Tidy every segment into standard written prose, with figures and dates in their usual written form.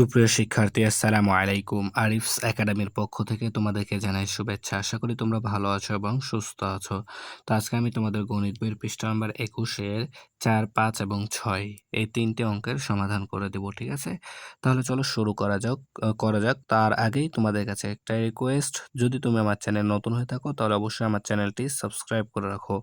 সুপ্রিয় শিক্ষার্থী, আসসালামু আলাইকুম। আরিফস একাডেমির পক্ষ থেকে তোমাদেরকে জানাই শুভেচ্ছা। আশা করি তোমরা ভালো আছো এবং সুস্থ আছো। তো আজকে আমি তোমাদের গণিত বইয়ের পৃষ্ঠা নাম্বার ২১-এর ৪, ৫ এবং ৬ এই ৩টে অঙ্কের সমাধান করে দেব, ঠিক আছে? তাহলে চলো শুরু করা যাক। তার আগেই তোমাদের কাছে একটা রিকোয়েস্ট, যদি তুমি আমার চ্যানেল নতুন হয়ে থাকো তাহলে অবশ্যই আমার চ্যানেলটি সাবস্ক্রাইব করে রাখো।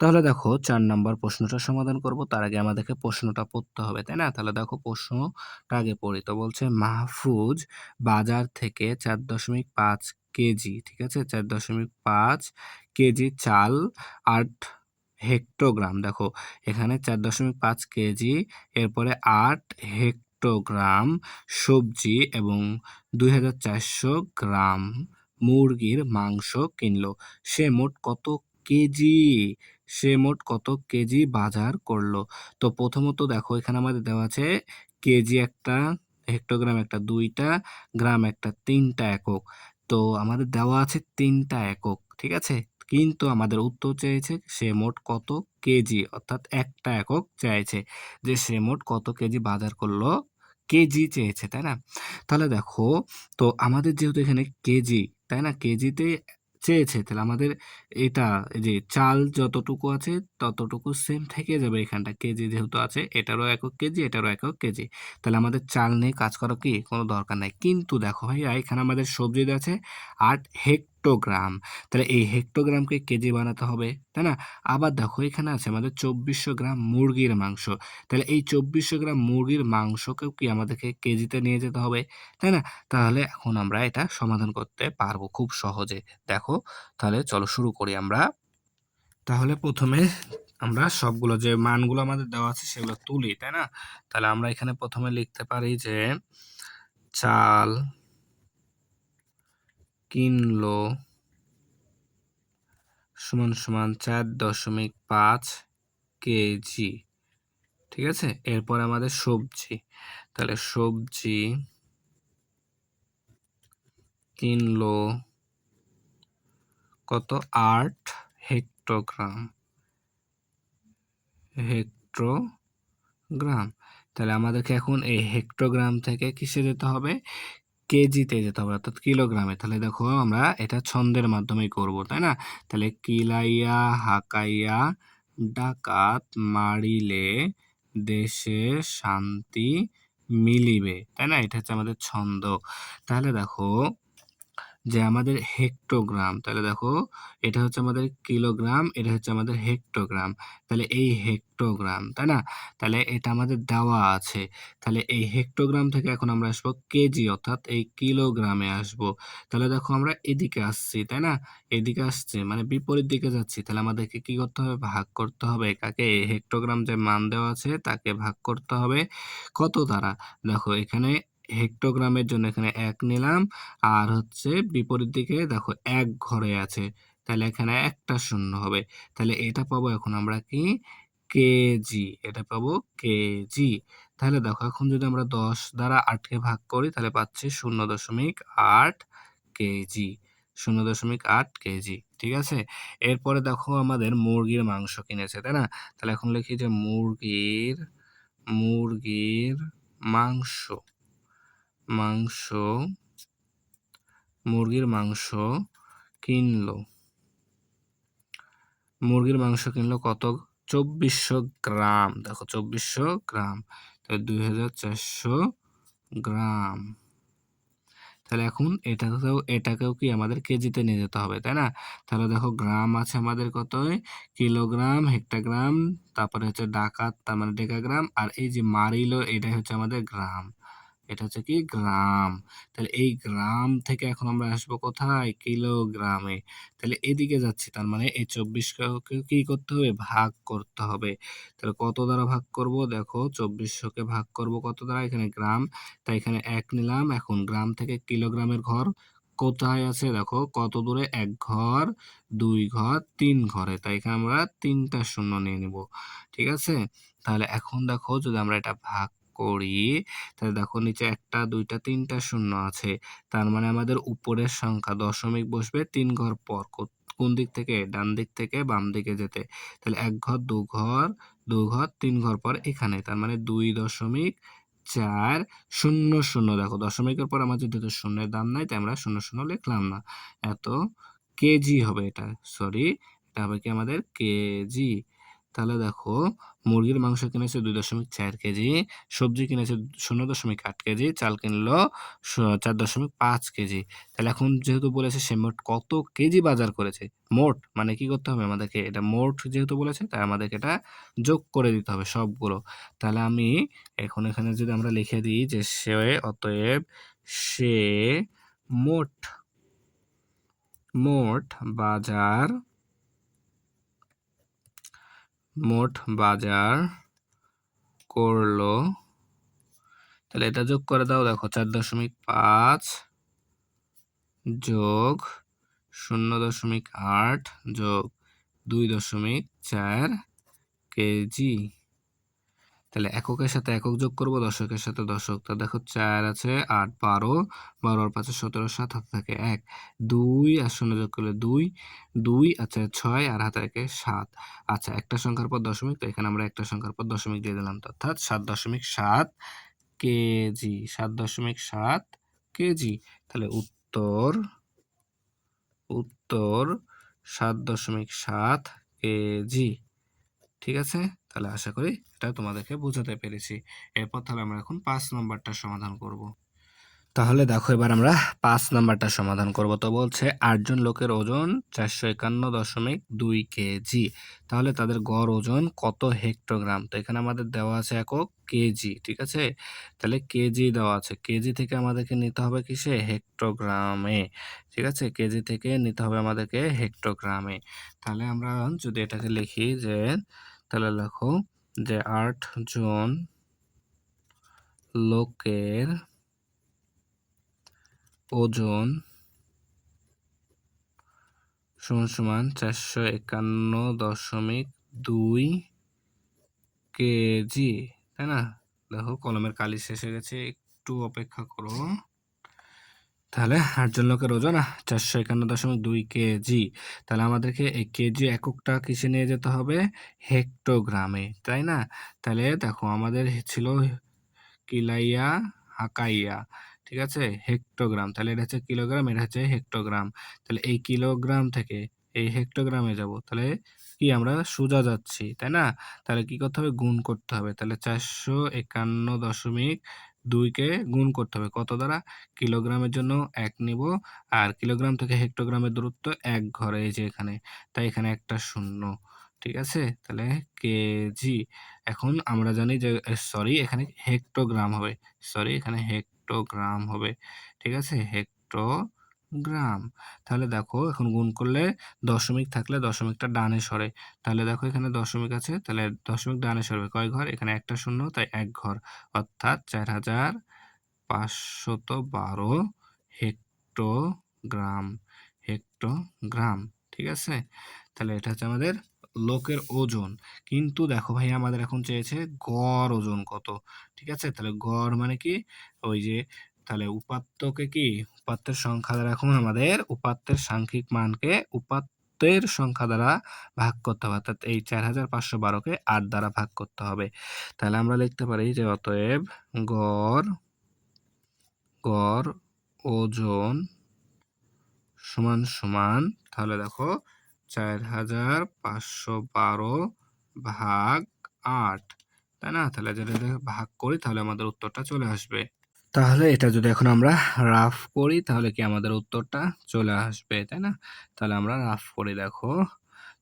তাহলে দেখো ৪ নাম্বার প্রশ্নটা সমাধান করব, তার আগে আমাদেরকে প্রশ্নটা পড়তে হবে, তাই না? তাহলে দেখো প্রশ্নটা আগে পড়ি। তো বলছে মাহফুজ বাজার থেকে ৪.৫ কেজি, ঠিক আছে? ৪.৫ কেজি চাল, ৮ হেক্টোগ্রাম, দেখো এখানে ৪.৫ কেজি, এরপরে ৮ হেক্টোগ্রাম সবজি এবং ২,৪০০ গ্রাম মুরগির মাংস কিনলো। সে মোট কত কেজি সে মোট কত কেজি বাজার করলো? তো প্রথমত দেখো এখানে আমাদের দেওয়া আছে কেজি একটা, হেক্টোগ্রাম একটা, ২টা, গ্রাম একটা, ৩টা একক। তো আমাদের দেওয়া আছে ৩টা একক, ঠিক আছে? কিন্তু আমাদের উত্তর চেয়েছে সে মোট কত কেজি, অর্থাৎ একটা একক চাইছে, যে সে মোট কত কেজি বাজার করলো, কেজি চেয়েছে, তাই না? তাহলে দেখো, তো আমাদের যেহেতু এখানে কেজি, তাই না, কেজিতে চেয়েছে, তাহলে আমাদের এটা এই যে চাল যতটুকু আছে ততটুকু সেম থেকে যাবে। এখানটা কেজি যেহেতু আছে, এটারও একক কেজি, এটারও একক কেজি, তাহলে আমাদের চাল নিয়ে কাজ করা কি কোনো দরকার নাই। কিন্তু দেখো ভাইয়া, এখানে আমাদের সবজি আছে ৮ হেক্টোগ্রাম, তাহলে এই হেক্টোগ্রামকে কেজি বানাতে হবে, তাই না? আবার দেখো এখানে আছে আমাদের ২৪০০ গ্রাম মুরগির মাংস, তাহলে এই ২৪০০ গ্রাম মুরগির মাংসকেও কি আমাদেরকে কেজিতে নিয়ে যেতে হবে, তাই না? তাহলে এখন আমরা এটা সমাধান করতে পারবো খুব সহজে। দেখো, তাহলে চলো শুরু করি আমরা। তাহলে প্রথমে আমরা সবগুলো যে মানগুলো আমাদের দেওয়া আছে সেগুলো তুলি, তাই না? তাহলে আমরা এখানে প্রথমে লিখতে পারি যে চাল কিনলো সমান সমান ৪.৫ কেজি, ঠিক আছে? এরপর আমাদের সবজি, তাহলে সবজি কিনলো কত, ৮ হেক্টোগ্রাম, হেক্টোগ্রাম। তাহলে আমাদেরকে এখন এই হেক্টোগ্রাম থেকে কিসে যেতে হবে, কেজিতে যেতে হবে, অর্থাৎ কিলোগ্রামে। তাহলে দেখো আমরা এটা ছন্দের মাধ্যমেই করব, তাই না? তাহলে কিলাইয়া হাকাইয়া ডাকাত মারিলে দেশে শান্তি মিলিবে, তাই না? এটা হচ্ছে আমাদের ছন্দ। তাহলে দেখো যে আমাদের হেক্টোগ্রাম, তাহলে দেখো এটা হচ্ছে আমাদের কিলোগ্রাম, এটা হচ্ছে আমাদের হেক্টোগ্রাম, তাহলে এই হেক্টোগ্রাম, তাই না? তাহলে এটা আমাদের দেওয়া আছে, তাহলে এই হেক্টোগ্রাম থেকে এখন আমরা আসবো কেজি, অর্থাৎ এই কিলোগ্রামে আসবো। তাহলে দেখো আমরা এদিকে আসছি, তাই না? এদিকে আসছে মানে বিপরীত দিকে যাচ্ছি, তাহলে আমাদেরকে কি করতে হবে, ভাগ করতে হবে কাকে, এই হেক্টোগ্রাম যে মান দেওয়া আছে তাকে ভাগ করতে হবে কত দ্বারা। দেখো এখানে হেক্টোগ্রামের জন্য এখানে ১ নিলাম, আর হচ্ছে বিপরীত দিকে দেখো ১ ঘরে আছে, তাহলে এখানে একটা শূন্য হবে, তাহলে এটা পাবো এখন আমরা কি, কেজি, এটা পাবো কেজি। তাহলে দেখো এখন যদি আমরা ১০ দ্বারা ৮ কে ভাগ করি তাহলে পাচ্ছি ০.৮ কেজি, ০.৮ কেজি, ঠিক আছে? এরপরে দেখো আমাদের মুরগির মাংস কিনেছে, তাই না? তাহলে এখন লিখি যে মুরগির মাংস মাংস মুরগির মাংস কিনলো মুরগির মাংস কিনলো কত, ২৪০০ গ্রাম, দেখো ২৪০০ গ্রাম, তাহলে ২,৪০০ গ্রাম। তাহলে এখন এটাকেও কি আমাদের কেজিতে নিয়ে যেতে হবে, তাই না? তাহলে দেখো গ্রাম আছে আমাদের কত, কিলোগ্রাম, হেক্টোগ্রাম, তারপরে হচ্ছে ডাকাত তার মানে ডেকাগ্রাম, আর এই যে মারিলো এটাই হচ্ছে আমাদের গ্রাম, এটা হচ্ছে কি গ্রাম। তাহলে এই গ্রাম থেকে এখন আমরা আসবো কোথায়, কিলোগ্রামে। তাহলে এদিকে যাচ্ছি, তার মানে এই ২৪কে কি করতে হবে, ভাগ করতে হবে। তাহলে কত দ্বারা ভাগ করব, দেখো ২৪০০কে ভাগ করব কত দ্বারা, এখানে গ্রাম, তাই এখানে ১ নিলাম। এখন গ্রাম থেকে কিলোগ্রামের ঘর কোথায় আছে, দেখো কত দূরে, ১ ঘর, ২ ঘর, ৩ ঘরে, তাই এখানে আমরা ৩টা শূন্য নিয়ে নিব, ঠিক আছে? তাহলে এখন দেখো যদি আমরা এটা ভাগ করি, তাহলে দেখো নিচে ১টা ২টা ৩টা শূন্য আছে, তার মানে আমাদের উপরের সংখ্যা দশমিক বসবে ৩ ঘর পর, কোন দিক থেকে, ডান দিক থেকে বাম দিকে যেতে। তাহলে ১ ঘর, ২ ঘর, ২ ঘর, ৩ ঘর পর এখানে, তার মানে ২.৩ 400 দেখো দশমিকের পর আমাদের যেহেতু শূন্যের দাম নাই তাই আমরা 00 লিখলাম না। এত কেজি হবে এটা, সরি এটা হবে কি আমাদের কেজি। তাহলে দেখো মুরগির মাংস কিনেছে 2.4 কেজি, সবজি কিনেছে 0.8 কেজি, চাল কিনলো 4.5 কেজি। তাহলে এখন যেহেতু বলেছে সে মোট কত কেজি বাজার করেছে, মোট মানে কি করতে হবে আমাদেরকে, এটা মোট যেহেতু বলেছে তাই আমাদেরকে এটা যোগ করে দিতে হবে সবগুলো। তাহলে আমি এখন এখানে যদি আমরা লিখে দিই যে অতএব সে মোট মোট বাজার মোট বাজার করলো, তাহলে এটা যোগ করে দাও। দেখো 4.5 যোগ 0.8 যোগ 2.4 কেজি। তাহলে এককের সাথে একক যোগ করব, দশকের সাথে দশক। তো দেখো 4 আছে 8 12, 12 আর 5 17, 7 হাতে থাকে 1, 2 আর 0 যোগ করলে 2, 2 আচ্ছা 6 আর হাতে থাকে 7। আচ্ছা একটা সংখ্যার পর দশমিক, তো এখানে আমরা একটা সংখ্যার পর দশমিক দিয়ে দিলাম, অর্থাৎ 7.7 কেজি, 7.7 কেজি। তাহলে উত্তর উত্তর 7.7 কেজি। ঠিক আছে, তাহলে আশা করি এটা তোমাদেরকে বোঝাতে পেরেছি। এরপর তাহলে আমরা এখন 5 নাম্বারটা সমাধান করব। তাহলে দেখো এবার আমরা 5 নাম্বারটা সমাধান করব। তো বলছে 8 জন লোকের ওজন 451.2 কেজি, তাহলে তাদের গড় ওজন কত হেক্টোগ্রাম। তো এখানে আমাদের দেওয়া আছে একক কেজি, ঠিক আছে, তাহলে কেজি দেওয়া আছে, কেজি থেকে আমাদেরকে নিতে হবে কিসে, হেক্টোগ্রামে। ঠিক আছে, কেজি থেকে নিতে হবে আমাদেরকে হেক্টোগ্রামে। তাহলে আমরা যদি এটাকে লিখি যে, তাহলে লেখো যে 8 জন লোকের ওজন সমান সমান 451.2 কেজি, তাই না। দেখো কলমের কালি শেষ হয়ে গেছে, একটু অপেক্ষা করো। তাহলে 8 জন লোকের ওজন 451.2 কেজি। তাহলে আমাদেরকে এই কেজি এককটা কিসে নিয়ে যেতে হবে, হেক্টোগ্রামে, তাই না। তাহলে দেখো আমাদের ছিল কিলাইয়া হাকাইয়া, ঠিক আছে, হেক্টোগ্রাম। তাহলে এটা হচ্ছে কিলোগ্রাম, এটা হচ্ছে হেক্টোগ্রাম। তাহলে এই কিলোগ্রাম থেকে এই হেক্টোগ্রামে যাব, তাহলে কি আমরা সোজা যাচ্ছি, তাই না। তাহলে কি করতে হবে, গুণ করতে হবে। তাহলে 451.2 কে গুণ করতে হবে কত দ্বারা, কিলোগ্রামের জন্য 1 নিব, আর কিলোগ্রাম থেকে হেক্টোগ্রামের দূরত্ব 1 ঘর, এই যে এখানে, তাই এখানে একটা শূন্য। ঠিক আছে, তাহলে কেজি। এখন আমরা জানি যে সরি এখানে হেক্টোগ্রাম হবে, সরি এখানে হেক্টোগ্রাম হবে, ঠিক আছে, হেক্টোগ্রাম। তাহলে দেখো এখন গুণ করলে দশমিক থাকলে দশমিকটা ডানে সরে, তাহলে দেখো এখানে দশমিক আছে, তাহলে দশমিক ডানে সরবে কয় ঘর, এখানে একটা শূন্য তাই 1 ঘর, অর্থাৎ 4512 হেক্টোগ্রাম, হেক্টোগ্রাম। ঠিক আছে, তাহলে এটা হচ্ছে আমাদের লোকের ওজন। কিন্তু দেখো ভাই আমাদের এখন চেয়েছে গড় ওজন কত। ঠিক আছে, তাহলে গড় মানে কি, ওই যে তাহলে উপাত্তকে কি, উপাত্তের সংখ্যা দ্বারা এখন আমাদের উপাত্তের সাংখ্যিক মানকে উপাত্তের সংখ্যা দ্বারা ভাগ করতে হবে, অর্থাৎ এই 4512কে 8 দ্বারা ভাগ করতে হবে। তাহলে আমরা লিখতে পারি যে অতএব গড় গড় ওজন সমান সমান, তাহলে দেখো 4512 ভাগ 8, তাই না। তাহলে যদি ভাগ করি তাহলে আমাদের উত্তরটা চলে আসবে। তাহলে এটা যদি এখন আমরা রাফ করি তাহলে কি আমাদের উত্তরটা চলে আসবে, তাই না। তাহলে আমরা রাফ করি, দেখো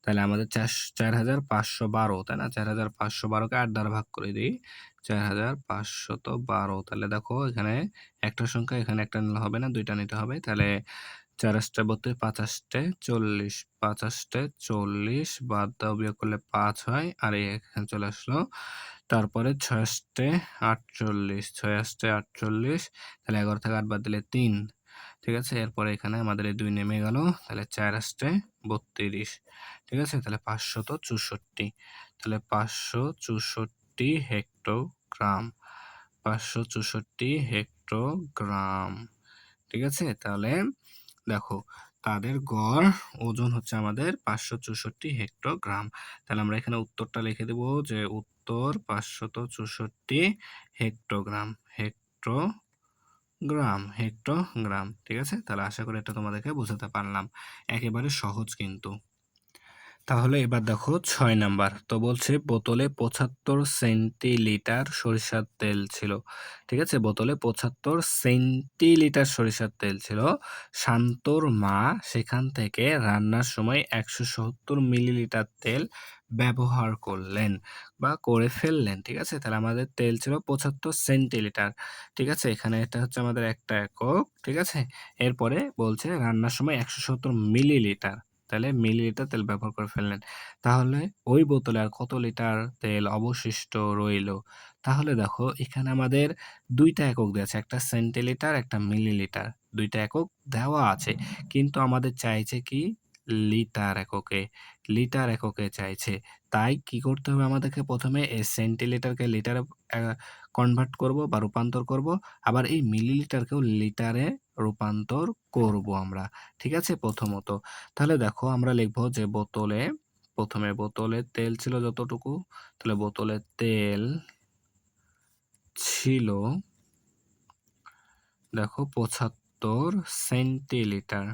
তাহলে আমাদের 4512, তাই না, 4512কে 8 দ্বারা ভাগ করে দিই, 4512। তাহলে দেখো এখানে একটা সংখ্যা, এখানে একটা নিলে হবে না, দুইটা নিতে হবে। তাহলে 4 8 32, 5 8 40, 5 8 40, বাদ দাও বিয়োগ করলে 5 হয়, আর এই এখানে চলে আসলো। তারপরে 6 8 48, 6 8 48, তাহলে 11 থেকে 8 বাদ দিলে 3। ঠিক আছে, এরপরে এখানে আমাদের এই 2 নেমে গেল, তাহলে 4 8 32। ঠিক আছে, তাহলে 564, তাহলে 564 হেক্টোগ্রাম, 564 হেক্টোগ্রাম। ঠিক আছে, তাহলে দেখো তাদের গড় ওজন হচ্ছে আমাদের 564 হেক্টোগ্রাম। তাহলে আমরা এখানে উত্তরটা লিখে দেব যে উত্তর 564 হেক্টোগ্রাম। হেক্টোগ্রাম। ঠিক আছে? তাহলে আশা করি এটা তোমাদেরকে বোঝাতে পারলাম। একেবারে সহজ কিন্তু। তাহলে এবার দেখো ৬ নাম্বার। তো বলছে বোতলে ৭৫ সেন্টিলিটার সরিষার তেল ছিল। ঠিক আছে? বোতলে ৭৫ সেন্টিলিটার সরিষার তেল ছিল। শান্তর মা সেখান থেকে রান্নার সময় ১৭০ মিলিলিটার তেল ব্যবহার করলেন বা করে ফেললেন। ঠিক আছে? তাহলে আমাদের তেল ছিল ৭৫ সেন্টিলিটার। ঠিক আছে? এখানে এটা হচ্ছে আমাদের একটা একক। ঠিক আছে? এরপরে বলছে রান্নার সময় ১৭০ মিলিলিটার। তাহলে মিলিলিটার তেল ব্যবহার করে ফেললেন। তাহলে ওই বোতলে আর কত লিটার তেল অবশিষ্ট রইলো? তাহলে দেখো এখানে আমাদের ২ টা একক দেয়া আছে। একটা সেন্টিলিটার, একটা মিলিলিটার। ২ টা একক দেওয়া আছে। কিন্তু আমাদের চাইছে কি? লিটার এককে। লিটার এককে চাইছে। তাই কি করতে হবে আমাদেরকে? ১ম এ এই সেন্টিলিটারকে লিটারে কনভার্ট করব বা রূপান্তর করব। আবার এই মিলিলিটারকেও লিটারে রূপান্তর করব আমরা। ঠিক আছে? প্রথমত। তাহলে দেখো আমরা লিখব যে বোতলে ১ম এ বোতলে তেল ছিল যতটুকু, তাহলে বোতলে তেল ছিল দেখো ৭৫ সেন্টিলিটার।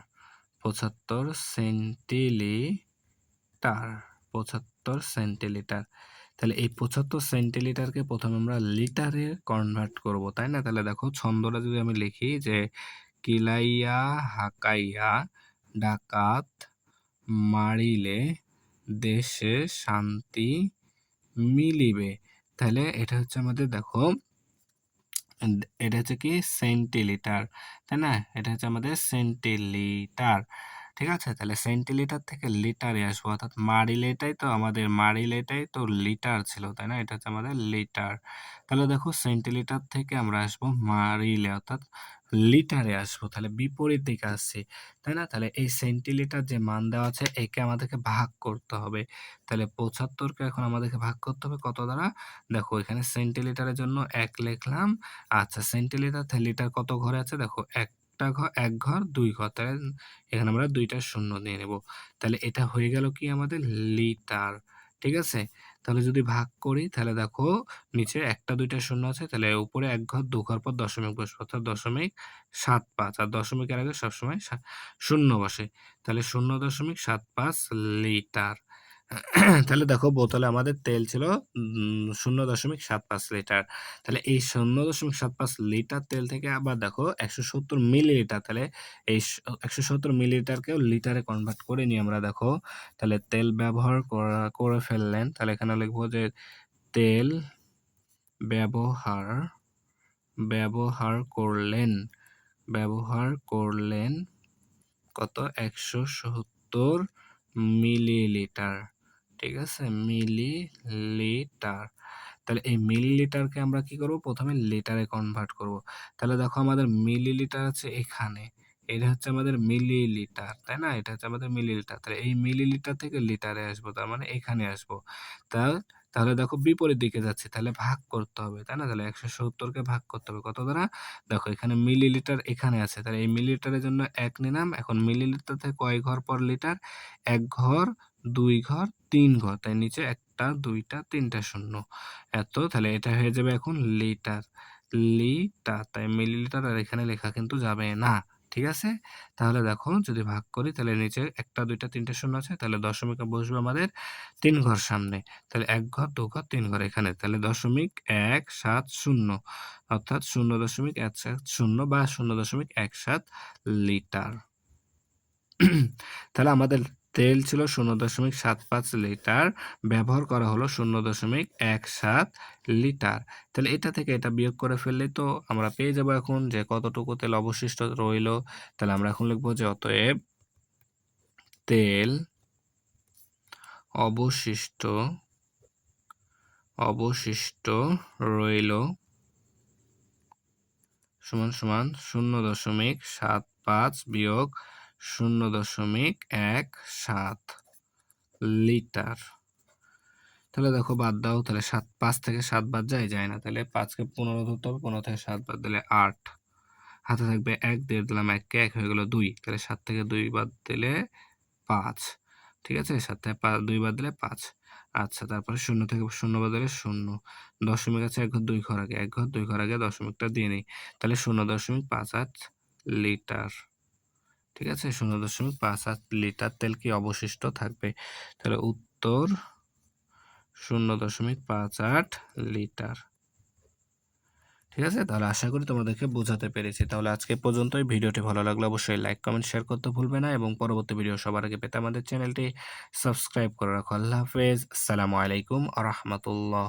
৭৫ centilitre, ৭৫ centilitre. তাহলে এই ৭৫ সেন্টিলিটারকে ১ম এ আমরা লিটারে কনভার্ট করব, তাই না? তাহলে দেখো ছন্দটা যদি আমি লিখি যে কিলাইয়া হাকাইয়া ডাকাত মারিলে দেশে শান্তি মিলিবে। তাহলে এটা হচ্ছে আমাদের দেখো এটা হচ্ছে কি সেন্টিলিটার, তাই না? এটা হচ্ছে আমাদের সেন্টিলিটার। ঠিক আছে? তাহলে সেন্টিলিটার থেকে লিটারে আসবো, অর্থাৎ মারিলেটাই তো আমাদের মারিলেটাই তো লিটার ছিল, তাই না? এটা হচ্ছে আমাদের লিটার। তাহলে দেখো সেন্টিলিটার থেকে আমরা আসবো মারিলে, অর্থাৎ লিটারে আসবো। তাহলে বিপরীত দিকে আসছি, তাই না? তাহলে এই সেন্টিলিটার যে মান দেওয়া আছে একে আমাদেরকে ভাগ করতে হবে। তাহলে ৭৫ কে এখন আমাদেরকে ভাগ করতে হবে কত দ্বারা? দেখো এখানে সেন্টিলিটারের জন্য ১ লিখলাম। আচ্ছা সেন্টিলিটার থেকে লিটার কত ঘরে আছে? দেখো ১ ঘর ২ ঘর। তাহলে এখানে আমরা ২ টা শূন্য দিয়ে নেব। তাহলে এটা হয়ে গেল কি আমাদের লিটার। ঠিক আছে? তাহলে যদি ভাগ করি তাহলে দেখো নিচে ১ টা ২ টা শূন্য আছে। তাহলে উপরে ১ ঘর ২ ঘর পর দশমিক বসবে, অর্থাৎ ০.৭৫। আর দশমিকের আগে সবসময় শূন্য বসে। তাহলে ০.৭৫ লিটার। তাহলে দেখো বোতলে আমাদের তেল ছিল ০.৭৫ লিটার। তাহলে এই ০.৭৫ লিটার তেল থেকে আবার দেখো ১৭০ মিলিলিটার, তাহলে এই ১৭০ মিলিলিটারকেও লিটারে কনভার্ট করে নিই আমরা দেখো। তাহলে তেল ব্যবহার করে ফেললেন। তাহলে এখানে লিখবো যে তেল ব্যবহার ব্যবহার করলেন ব্যবহার করলেন কত? ১৭০ মিলিলিটার। ঠিক আছে? মিলিলিটার। তাহলে এই মিলিলিটারকে আমরা কি করব? ১ম এ লিটারে কনভার্ট করব। তাহলে দেখো আমাদের মিলিলিটার আছে এখানে। এটা হচ্ছে আমাদের মিলিলিটার, তাই না? এটা হচ্ছে আমাদের মিলিলিটার। তাহলে এই মিলিলিটার থেকে লিটারে আসবো, তার মানে এখানে আসবো। তা তাহলে দেখো বিপরীত দিকে যাচ্ছে। তাহলে ভাগ করতে হবে, তাই না? তাহলে ১৭০ কে ভাগ করতে হবে কত দ্বারা? দেখো এখানে মিলিলিটার এখানে আছে। তাহলে এই মিলিলিটারের জন্য ১ নিলাম। এখন মিলিলিটার থেকে কয় ঘর পর লিটার? ১ ঘর, ২ ঘর, ৩ ঘর। তাই নিচে ১ টা, ২ টা, ৩ টা শূন্য। এত তাহলে এটা হয়ে যাবে এখন লিটার। লিটার। তাই মিলিলিটার আর এখানে লেখা কিন্তু যাবে না। ঠিক আছে? তাহলে দেখো যদি ভাগ করি তাহলে নিচে ১ টা, ২ টা, ৩ টা শূন্য আছে। তাহলে দশমিকে বসবে আমাদের ৩ ঘর সামনে। তাহলে ১ ঘর, ২ ঘর, ৩ ঘর এখানে। তাহলে ০.১৭০ অর্থাৎ ০.১৭০ বা ০.১৭ লিটার। তাহলে আমাদের তেল ছিল ০.৭৫ লিটার, ব্যবহার করা হলো ০.১৭ লিটার। তাহলে এটা থেকে এটা বিয়োগ করে ফেললেই তো আমরা পেয়ে যাবো এখন যে কতটুকু তেল অবশিষ্ট রইলো। তাহলে আমরা এখন লিখবো যে অতএব তেল অবশিষ্ট অবশিষ্ট রইলো সমান সমান ০.৭৫ বিয়োগ ০.১৭ লিটার। তাহলে দেখো বাদ দাও, তাহলে ৫ থেকে ৭ বাদ যায় না। তাহলে ৫ কে ১৫ ধরতে হবে, ১৫ থেকে ৭ বাদ দিলে ৮। হাতে থাকবে ১, দিয়ে দিলাম ১ কে ১ হয়ে গেল ২। তাহলে ৭ থেকে ২ বাদ দিলে ৫। ঠিক আছে? ৭ থেকে ২ বাদ দিলে ৫। আচ্ছা, তারপরে ০ থেকে ০ বাদ দিলে ০। দশমিক আছে ১ ঘর ২ ঘর আগে। ১ ঘর ২ ঘর আগে দশমিকটা দিয়ে নেই। তাহলে ০.৫৮ লিটার। ঠিক আছে? ০.৫৮ লিটার তেল কি অবশিষ্ট থাকবে? তাহলে উত্তর ০.৫৮ লিটার। ঠিক আছে? তাহলে আশা করি তোমাদেরকে বোঝাতে পেরেছি। তাহলে আজকে এ পর্যন্তই। ভিডিওটি ভালো লাগলে অবশ্যই লাইক, কমেন্ট, শেয়ার করতে ভুলবে না এবং পরবর্তী ভিডিও সবার আগে পেতে আমাদের চ্যানেলটি সাবস্ক্রাইব করে রাখো। আল্লাহ হাফেজ। আসসালামু আলাইকুম ওয়া রাহমাতুল্লাহ।